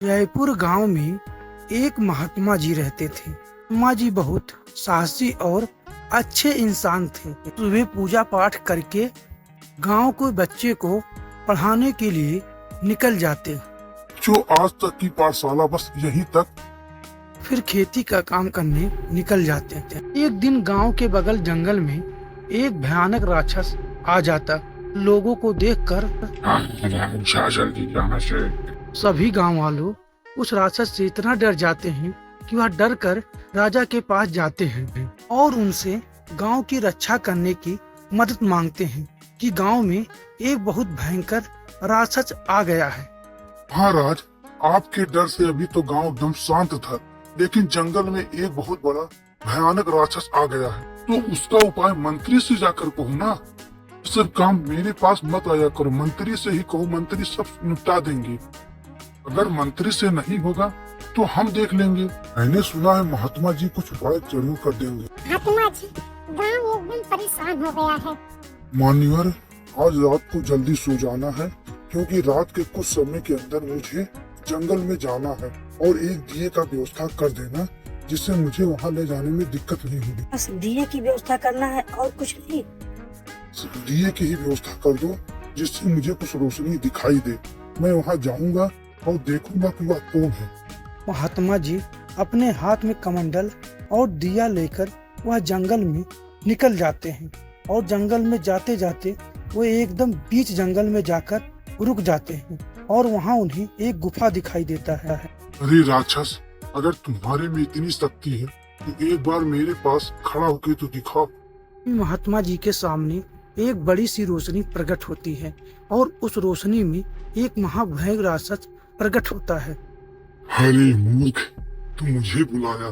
जयपुर गांव में एक महात्मा जी रहते थे। महात्मा जी बहुत साहसी और अच्छे इंसान थे। सुबह पूजा पाठ करके गांव के बच्चे को पढ़ाने के लिए निकल जाते। जो आज तक की पाठशाला बस यहीं तक। फिर खेती का काम करने निकल जाते थे। एक दिन गांव के बगल जंगल में एक भयानक राक्षस आ जाता। लोगों को देखकर जल्दी जाना से सभी गांव वालों उस राक्षस से इतना डर जाते हैं कि वह डर कर राजा के पास जाते हैं और उनसे गांव की रक्षा करने की मदद मांगते हैं कि गांव में एक बहुत भयंकर राक्षस आ गया है। महाराज, आपके डर से अभी तो गांव एकदम शांत था, लेकिन जंगल में एक बहुत बड़ा भयानक राक्षस आ गया है। तो उसका उपाय मंत्री से जाकर कहो ना। सब काम मेरे पास मत आया करो, मंत्री से ही कहो, मंत्री सब निपटा देंगे। अगर मंत्री से नहीं होगा तो हम देख लेंगे। मैंने सुना है महात्मा जी कुछ उपाय जरूर कर देंगे। महात्मा जी, गांव एकदम परेशान हो गया है। मान्यवर, आज रात को जल्दी सो जाना है, क्योंकि रात के कुछ समय के अंदर मुझे जंगल में जाना है। और एक दिए का व्यवस्था कर देना, जिससे मुझे वहाँ ले जाने में दिक्कत नहीं होगी। बस दिए की व्यवस्था करना है और कुछ नहीं। सिर्फ दिए की ही व्यवस्था कर दो, जिससे मुझे कुछ रोशनी दिखाई दे। मैं वहाँ जाऊँगा और देखूंगा कि वह कौन है। महात्मा जी अपने हाथ में कमंडल और दिया लेकर वह जंगल में निकल जाते हैं और जंगल में जाते जाते वो एकदम बीच जंगल में जाकर रुक जाते हैं और वहाँ उन्हें एक गुफा दिखाई देता है। अरे राक्षस, अगर तुम्हारे में इतनी शक्ति है तो एक बार मेरे पास खड़ा होके तो दिखाओ। महात्मा जी के सामने एक बड़ी सी रोशनी प्रकट होती है और उस रोशनी में एक महाभयंकर राक्षस प्रकट होता है। अरे मूर्ख, तुम मुझे बुलाया,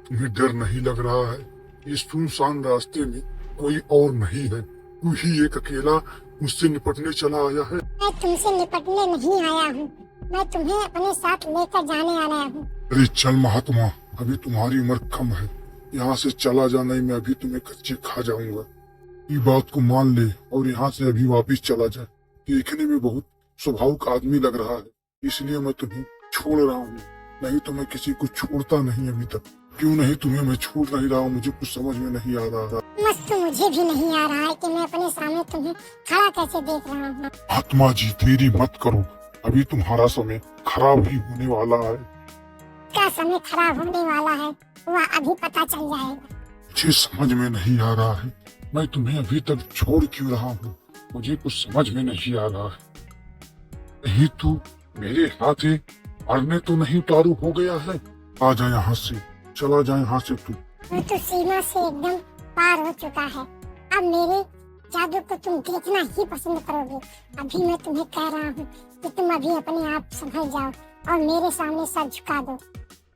तुम्हें डर नहीं लग रहा है? इस सुनसान रास्ते में कोई और नहीं है, तू ही एक अकेला मुझसे निपटने चला आया है। मैं तुमसे निपटने नहीं आया हूँ, मैं तुम्हें अपने साथ लेकर जाने आ रहा हूँ। अरे चल महात्मा, अभी तुम्हारी उम्र कम है, यहाँ से चला जा, नहीं मैं अभी तुम्हें कच्चे खा जाऊंगा। ये बात को मान ले और यहाँ से अभी वापिस चला जा। देखने में बहुत स्वभाविक आदमी लग रहा है, इसलिए मैं तुम्हें छोड़ रहा हूँ, नहीं तो मैं किसी को छोड़ता नहीं अभी तक। क्यों नहीं तुम्हें मैं छोड़ नहीं रहा हूँ, मुझे कुछ समझ में नहीं आ रहा। मस्त तो मुझे भी नहीं आ रहा है कि मैं अपने सामने तुम्हें खड़ा कैसे देख रहा हूँ। आत्मा जी देरी मत करो, अभी तुम्हारा समय खराब ही होने वाला है। क्या समय खराब होने वाला है वह अभी पता चल जाएगा। मुझे समझ में नहीं आ रहा है, मैं तुम्हें अभी तक छोड़ क्यों रहा हूँ, मुझे कुछ समझ में नहीं आ रहा है। कहीं तू मेरे हाथ मरने तो नहीं उतारू हो गया है? आ जा यहाँ से, चला जा यहाँ से तू। तो सीमा से एकदम पार हो चुका है। अब मेरे जादू को तुम देखना ही पसंद करोगे। अभी मैं तुम्हें कह रहा हूँ कि तुम अभी अपने आप संभल जाओ और मेरे सामने सर झुका दो।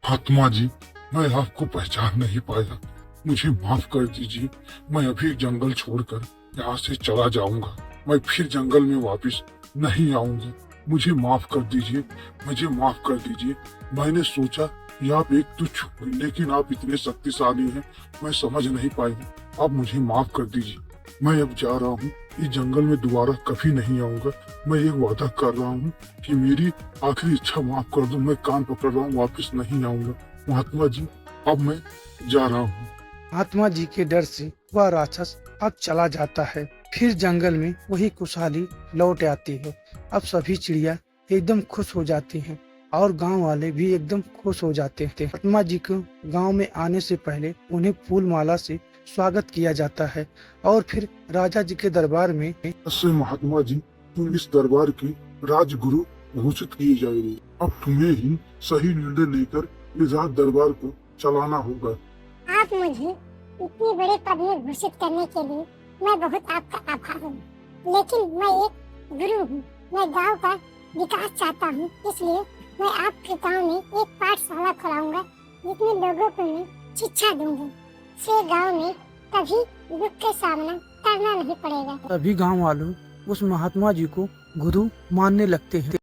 आत्मा जी, मैं आपको पहचान नहीं पाया, मुझे माफ कर दीजिए। मैं अभी जंगल छोड़कर यहाँ से चला जाऊंगा, मैं फिर जंगल में वापस नहीं आऊंगा। मुझे माफ कर दीजिए, मुझे माफ कर दीजिए। मैंने सोचा कि आप एक तुच्छ, लेकिन आप इतने शक्तिशाली हैं, मैं समझ नहीं पाया। आप मुझे माफ कर दीजिए। मैं अब जा रहा हूँ, इस जंगल में दोबारा कभी नहीं आऊंगा। मैं एक वादा कर रहा हूँ कि मेरी आखिरी इच्छा माफ कर दो। मैं कान पकड़ रहा हूँ, वापस नहीं आऊंगा। महात्मा जी, अब मैं जा रहा हूँ। महात्मा जी के डर से वह राक्षस अब चला जाता है। फिर जंगल में वही खुशहाली लौट आती है। अब सभी चिड़िया एकदम खुश हो जाती हैं और गांव वाले भी एकदम खुश हो जाते हैं। महात्मा जी को गांव में आने से पहले उन्हें फूल माला से स्वागत किया जाता है और फिर राजा जी के दरबार में ऐसे महात्मा जी, तुम इस दरबार के राजगुरु घोषित किए जाएंगे। अब तुम्हें ही सही निर्णय लेकर इस राज दरबार को चलाना होगा। आप मुझे इतने बड़े पद में घोषित करने के लिए मैं बहुत आपका आभार हूँ, लेकिन मैं एक गुरु हूँ। मैं गांव का विकास चाहता हूँ, इसलिए मैं आपके गांव में एक पाठशाला खोलाऊंगा, जिसमें लोगों को मैं शिक्षा दूंगी। से गांव में कभी दुख के सामना करना नहीं पड़ेगा। सभी गांव वालों उस महात्मा जी को गुरु मानने लगते हैं।